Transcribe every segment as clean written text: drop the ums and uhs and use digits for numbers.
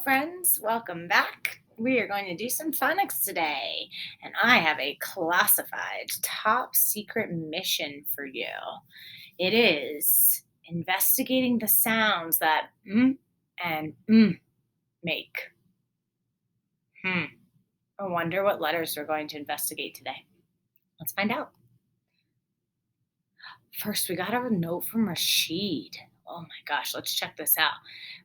friends. Welcome back. We are going to do some phonics today, and I have a classified top secret mission for you. It is investigating the sounds that and make. Hmm. I wonder what letters we're going to investigate today. Let's find out. First, we got a note from Rashid. Oh my gosh, let's check this out.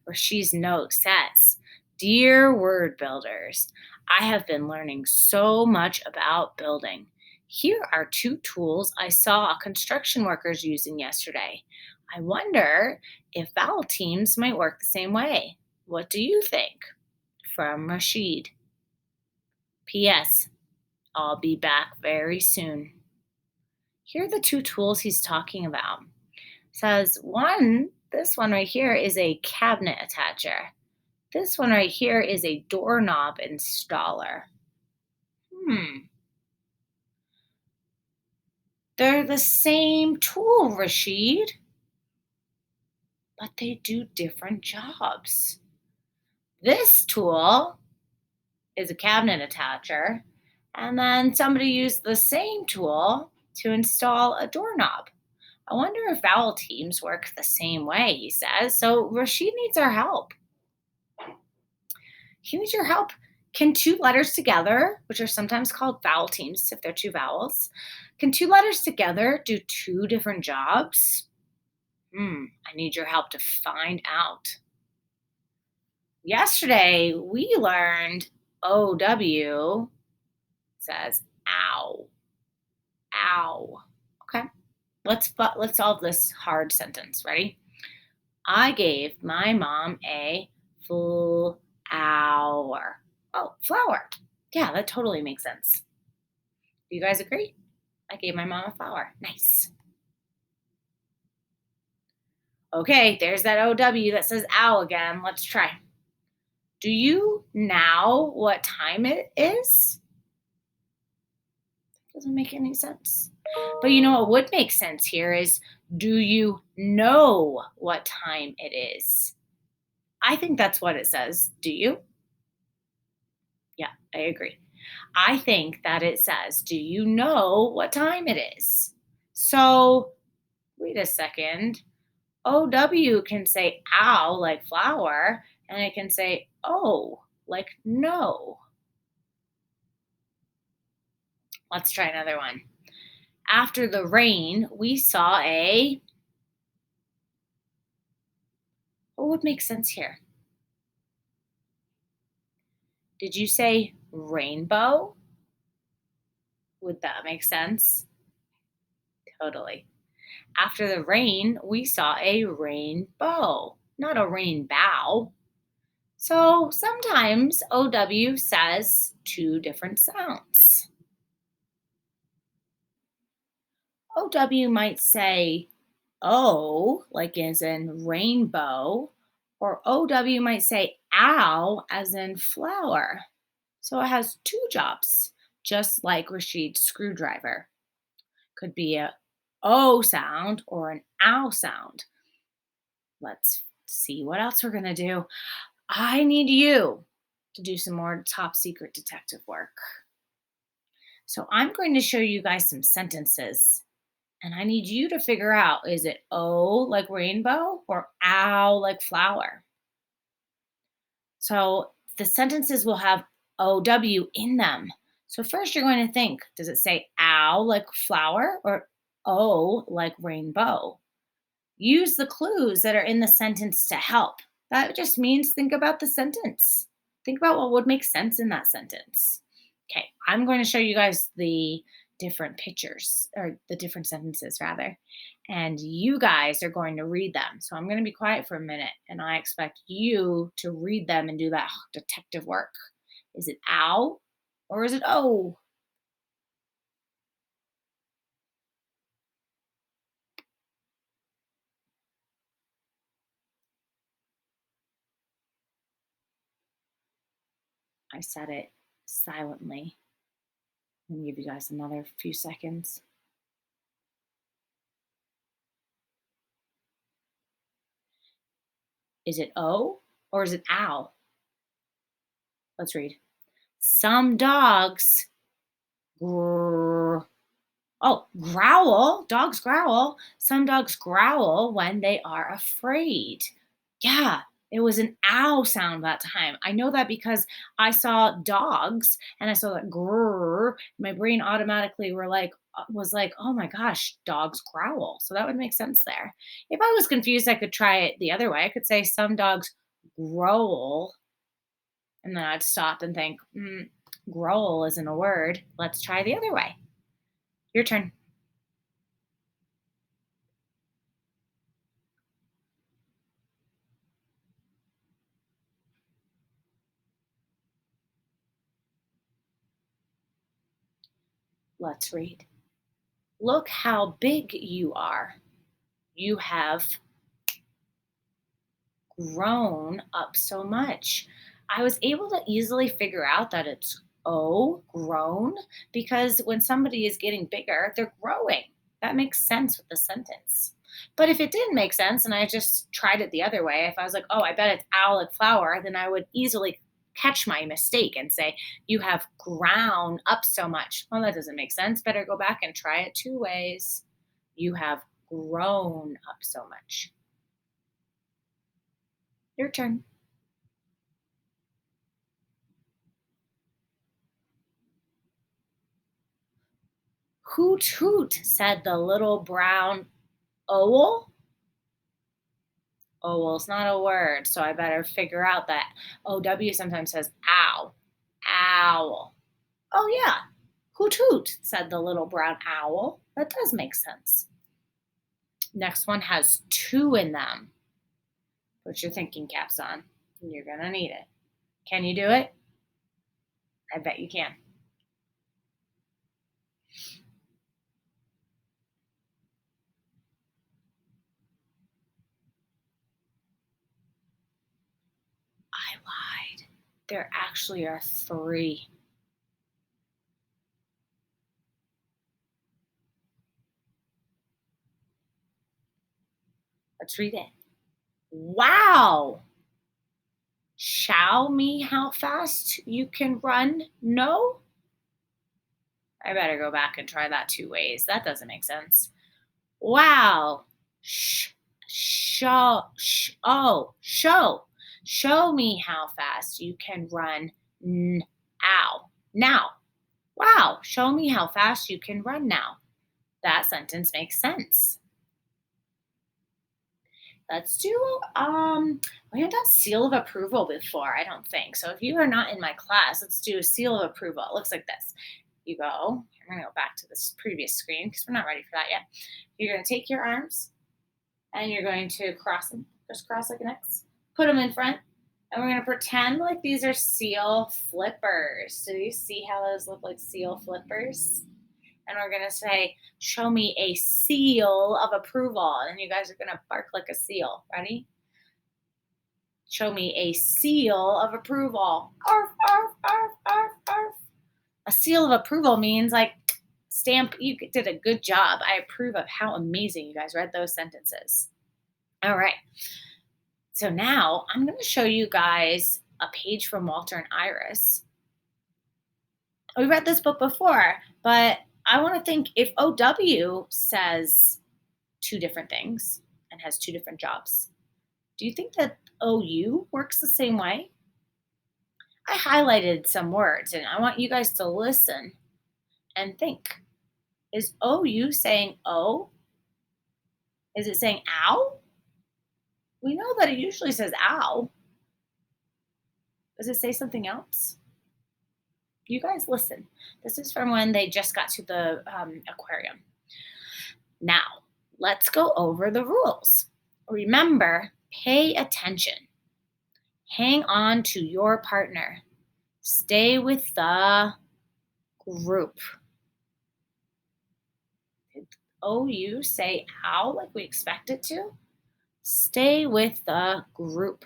Rashid's note says, Dear word builders, I have been learning so much about building. Here are two tools I saw construction workers using yesterday. I wonder if vowel teams might work the same way. What do you think? From Rashid. P.S. I'll be back very soon. Here are the two tools he's talking about. Says this one right here is a cabinet attacher. This one right here is a doorknob installer. Hmm. They're the same tool, Rashid, but they do different jobs. This tool is a cabinet attacher, and then somebody used the same tool to install a doorknob. I wonder if vowel teams work the same way, he says. So Rashid needs our help. He needs your help. Can two letters together, which are sometimes called vowel teams if they're two vowels, can two letters together do two different jobs? I need your help to find out. Yesterday, we learned OW says ow. Ow. Okay. Let's solve this hard sentence. Ready? I gave my mom a full hour. Oh, flower. Yeah, that totally makes sense. You guys agree? I gave my mom a flower. Nice. Okay, there's that OW that says ow again. Let's try. Do you now what time it is? Doesn't make any sense. But you know what would make sense here is do you know what time it is? I think that's what it says. Do you? Yeah, I agree. I think that it says, do you know what time it is? So, wait a second. OW can say ow like flower, and it can say oh like no. Let's try another one. After the rain, we saw what would make sense here? Did you say rainbow? Would that make sense? Totally. After the rain, we saw a rainbow, not a rainbow. So sometimes OW says two different sounds. OW might say O, like as in rainbow, or OW might say ow, as in flower. So it has two jobs, just like Rashid's screwdriver. Could be a O sound or an ow sound. Let's see what else we're going to do. I need you to do some more top secret detective work. So I'm going to show you guys some sentences, and I need you to figure out is it O like rainbow or ow like flower? So the sentences will have OW in them. So first you're going to think, does it say ow like flower or O like rainbow? Use the clues that are in the sentence to help. That just means think about the sentence. Think about what would make sense in that sentence. Okay, I'm going to show you guys the different pictures or the different sentences rather. And you guys are going to read them. So I'm going to be quiet for a minute and I expect you to read them and do that detective work. Is it ow or is it oh? I said it silently. I'm going to give you guys another few seconds. Is it O or is it ow? Let's read. Some dogs grr. Oh, growl. Dogs growl. Some dogs growl when they are afraid. Yeah, it was an ow sound that time. I know that because I saw dogs and I saw that grrr. My brain automatically was like, oh my gosh, dogs growl. So that would make sense there. If I was confused, I could try it the other way. I could say some dogs growl, and then I'd stop and think, growl isn't a word. Let's try the other way. Your turn. Let's read. Look how big you are. You have grown up so much. I was able to easily figure out that it's grown, because when somebody is getting bigger, they're growing. That makes sense with the sentence. But if it didn't make sense and I just tried it the other way, if I was like, oh, I bet it's owl like flower, then I would easily catch my mistake and say, you have grown up so much. Well, that doesn't make sense. Better go back and try it two ways. You have grown up so much. Your turn. Hoot, hoot, said the little brown owl. Owl's not a word, so I better figure out that OW sometimes says ow. Owl. Oh, yeah. Hoot, hoot, said the little brown owl. That does make sense. Next one has two in them. Put your thinking caps on. You're going to need it. Can you do it? I bet you can. I lied. There actually are three. Let's read it. Wow. Show me how fast you can run. No? I better go back and try that two ways. That doesn't make sense. Wow. Show. Show me how fast you can run. Ow. Now. Wow. Show me how fast you can run now. That sentence makes sense. Let's do we haven't done seal of approval before, I don't think. So if you are not in my class, let's do a seal of approval. It looks like this. You go, I'm gonna go back to this previous screen because we're not ready for that yet. You're gonna take your arms and you're going to cross them, just cross like an X, put them in front, and we're gonna pretend like these are seal flippers. Do you see how those look like seal flippers? And we're going to say, show me a seal of approval. And you guys are going to bark like a seal. Ready? Show me a seal of approval. Arf, arf, arf, arf, arf. A seal of approval means like stamp, you did a good job. I approve of how amazing you guys read those sentences. All right. So now I'm going to show you guys a page from Walter and Iris. We read this book before, but I want to think if OW says two different things and has two different jobs, do you think that OU works the same way? I highlighted some words and I want you guys to listen and think. Is OU saying O? Is it saying ow? We know that it usually says ow. Does it say something else? You guys listen. This is from when they just got to the aquarium. Now, let's go over the rules. Remember, pay attention. Hang on to your partner. Stay with the group. Did OU say ow like we expect it to? Stay with the group.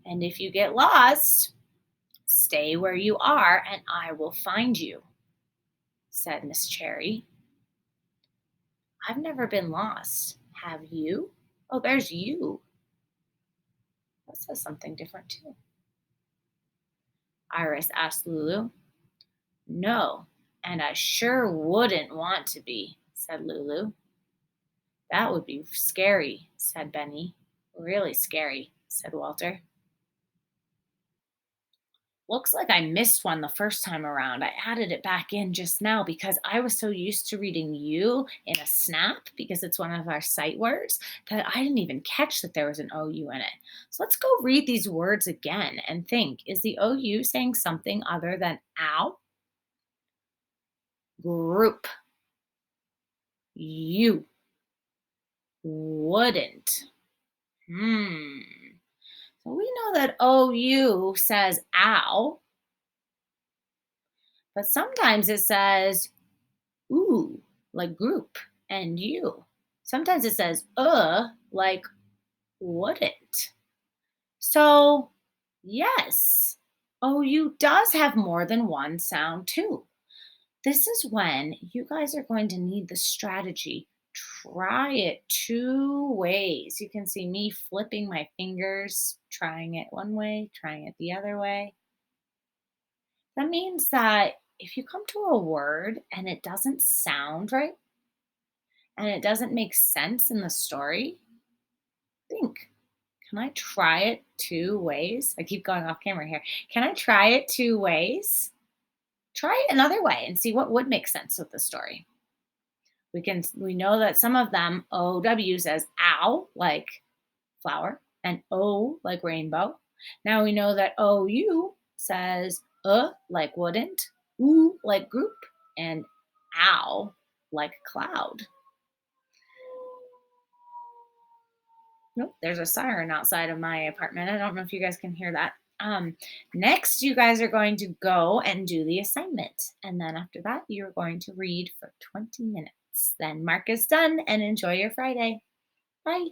And if you get lost, stay where you are and I will find you, said Miss Cherry. I've never been lost. Have you? Oh, there's you. That says something different too. Iris asked Lulu. No, and I sure wouldn't want to be, said Lulu. That would be scary, said Benny. Really scary, said Walter. Looks like I missed one the first time around. I added it back in just now because I was so used to reading you in a snap because it's one of our sight words that I didn't even catch that there was an OU in it. So let's go read these words again and think, is the OU saying something other than ow? Group. You. Wouldn't. Hmm. So we know that OU says ow, but sometimes it says ooh, like group, and you. Sometimes it says like wouldn't. So, yes, OU does have more than one sound too. This is when you guys are going to need the strategy. Try it two ways. You can see me flipping my fingers, trying it one way, trying it the other way. That means that if you come to a word and it doesn't sound right and it doesn't make sense in the story, think, can I try it two ways? I keep going off camera here. Can I try it two ways? Try it another way and see what would make sense with the story. We know that some of them OW says ow like flower and O like rainbow. Now we know that OU says like wouldn't, oo like group, and ow like cloud. Nope, there's a siren outside of my apartment. I don't know if you guys can hear that. Next, you guys are going to go and do the assignment. And then after that, you're going to read for 20 minutes. Then mark is done and enjoy your Friday. Bye.